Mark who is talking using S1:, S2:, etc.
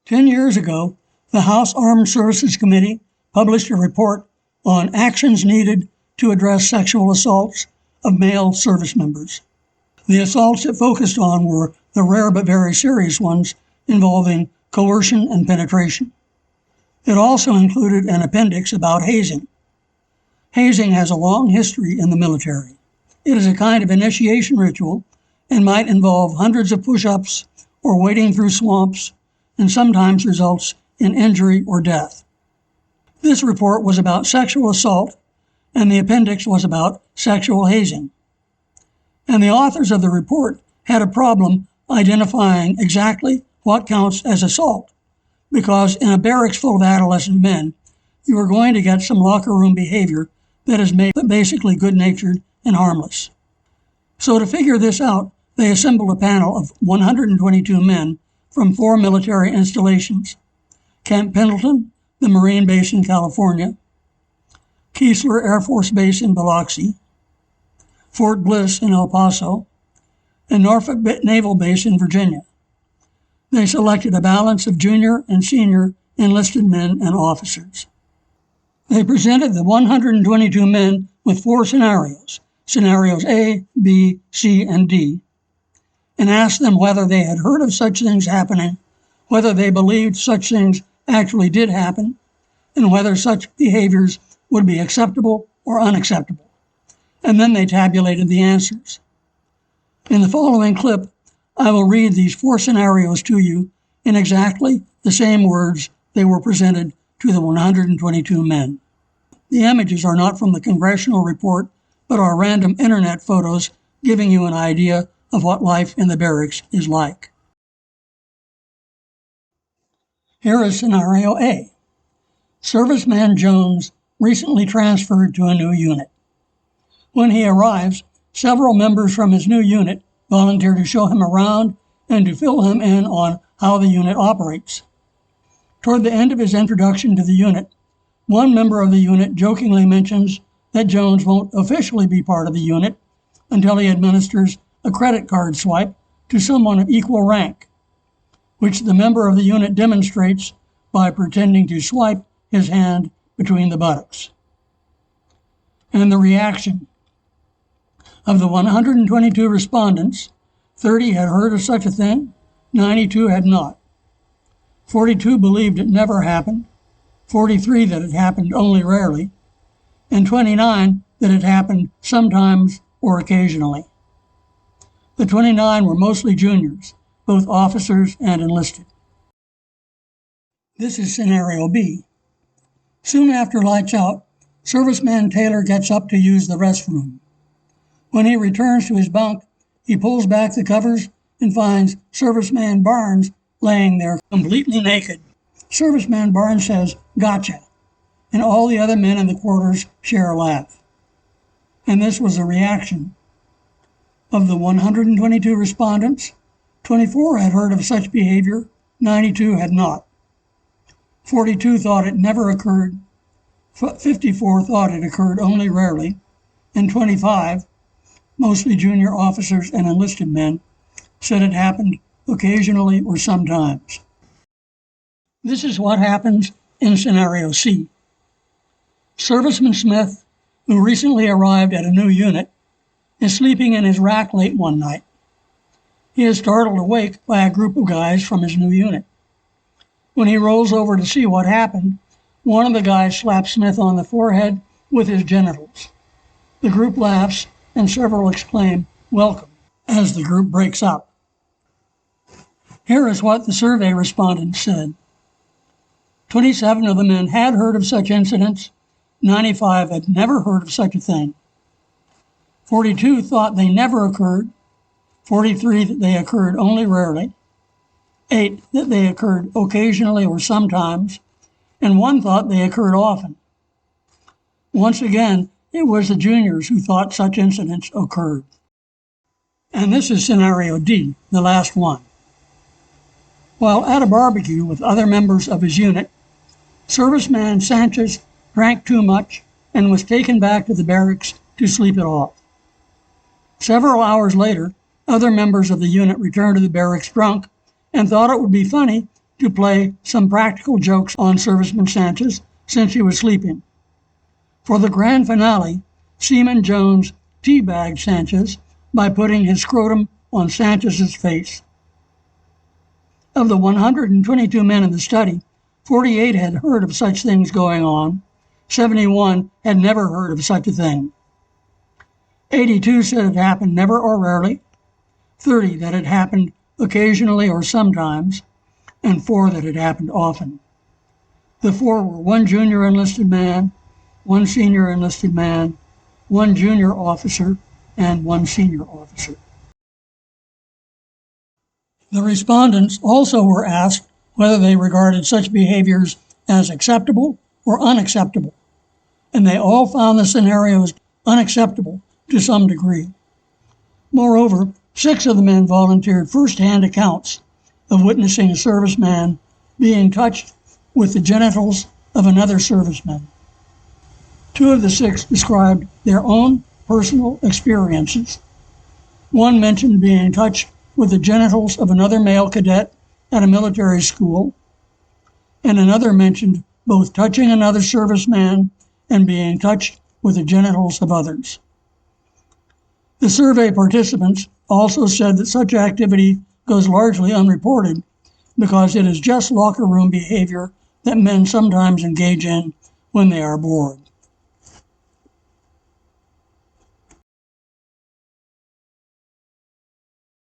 S1: 10 years ago, the House Armed Services Committee published a report on actions needed to address sexual assaults of male service members. The assaults it focused on were the rare but very serious ones involving coercion and penetration. It also included an appendix about hazing. Hazing has a long history in the military. It is a kind of initiation ritual and might involve hundreds of push-ups or wading through swamps, and sometimes results in injury or death. This report was about sexual assault, and the appendix was about sexual hazing. And the authors of the report had a problem identifying exactly what counts as assault, because in a barracks full of adolescent men, you are going to get some locker room behavior that is basically good-natured and harmless. So to figure this out, they assembled a panel of 122 men from 4 military installations: Camp Pendleton, the Marine Base in California; Keesler Air Force Base in Biloxi; Fort Bliss in El Paso; and Norfolk Naval Base in Virginia. They selected a balance of junior and senior enlisted men and officers. They presented the 122 men with 4 scenarios, scenarios A, B, C, and D, and asked them whether they had heard of such things happening, whether they believed such things actually did happen, and whether such behaviors would be acceptable or unacceptable. And then they tabulated the answers. In the following clip, I will read these 4 scenarios to you in exactly the same words they were presented to the 122 men. The images are not from the congressional report, but are random internet photos giving you an idea of what life in the barracks is like. Here is scenario A. Serviceman Jones recently transferred to a new unit. When he arrives, several members from his new unit volunteer to show him around and to fill him in on how the unit operates. Toward the end of his introduction to the unit, one member of the unit jokingly mentions that Jones won't officially be part of the unit until he administers a credit card swipe to someone of equal rank, which the member of the unit demonstrates by pretending to swipe his hand between the buttocks. And the reaction of the 122 respondents, 30 had heard of such a thing, 92 had not. 42 believed it never happened, 43 that it happened only rarely, and 29 that it happened sometimes or occasionally. The 29 were mostly juniors, both officers and enlisted. This is scenario B. Soon after lights out, Serviceman Taylor gets up to use the restroom. When he returns to his bunk, he pulls back the covers and finds Serviceman Barnes laying there completely naked. Serviceman Barnes says, "Gotcha," and all the other men in the quarters share a laugh. And this was the reaction. Of the 122 respondents, 24 had heard of such behavior, 92 had not. 42 thought it never occurred, 54 thought it occurred only rarely, and 25, mostly junior officers and enlisted men, said it happened occasionally or sometimes. This is what happens in scenario C. Serviceman Smith, who recently arrived at a new unit, is sleeping in his rack late one night. He is startled awake by a group of guys from his new unit. When he rolls over to see what happened, one of the guys slaps Smith on the forehead with his genitals. The group laughs and several exclaim, "Welcome," as the group breaks up. Here is what the survey respondents said. 27 of the men had heard of such incidents, 95 had never heard of such a thing. 42 thought they never occurred, 43 that they occurred only rarely, 8 that they occurred occasionally or sometimes, and 1 thought they occurred often. Once again, it was the juniors who thought such incidents occurred. And this is scenario D, the last one. While at a barbecue with other members of his unit, Serviceman Sanchez drank too much and was taken back to the barracks to sleep it off. Several hours later, other members of the unit returned to the barracks drunk and thought it would be funny to play some practical jokes on Serviceman Sanchez since he was sleeping. For the grand finale, Seaman Jones teabagged Sanchez by putting his scrotum on Sanchez's face. Of the 122 men in the study, 48 had heard of such things going on. 71 had never heard of such a thing. 82 said it happened never or rarely, 30 that it happened occasionally or sometimes, and 4 that it happened often. The 4 were 1 junior enlisted man, 1 senior enlisted man, 1 junior officer, and 1 senior officer. The respondents also were asked whether they regarded such behaviors as acceptable or unacceptable, and they all found the scenarios unacceptable to some degree. Moreover, 6 of the men volunteered first-hand accounts of witnessing a serviceman being touched with the genitals of another serviceman. 2 of the 6 described their own personal experiences. 1 mentioned being touched with the genitals of another male cadet at a military school, and another mentioned both touching another serviceman and being touched with the genitals of others. The survey participants also said that such activity goes largely unreported because it is just locker room behavior that men sometimes engage in when they are bored.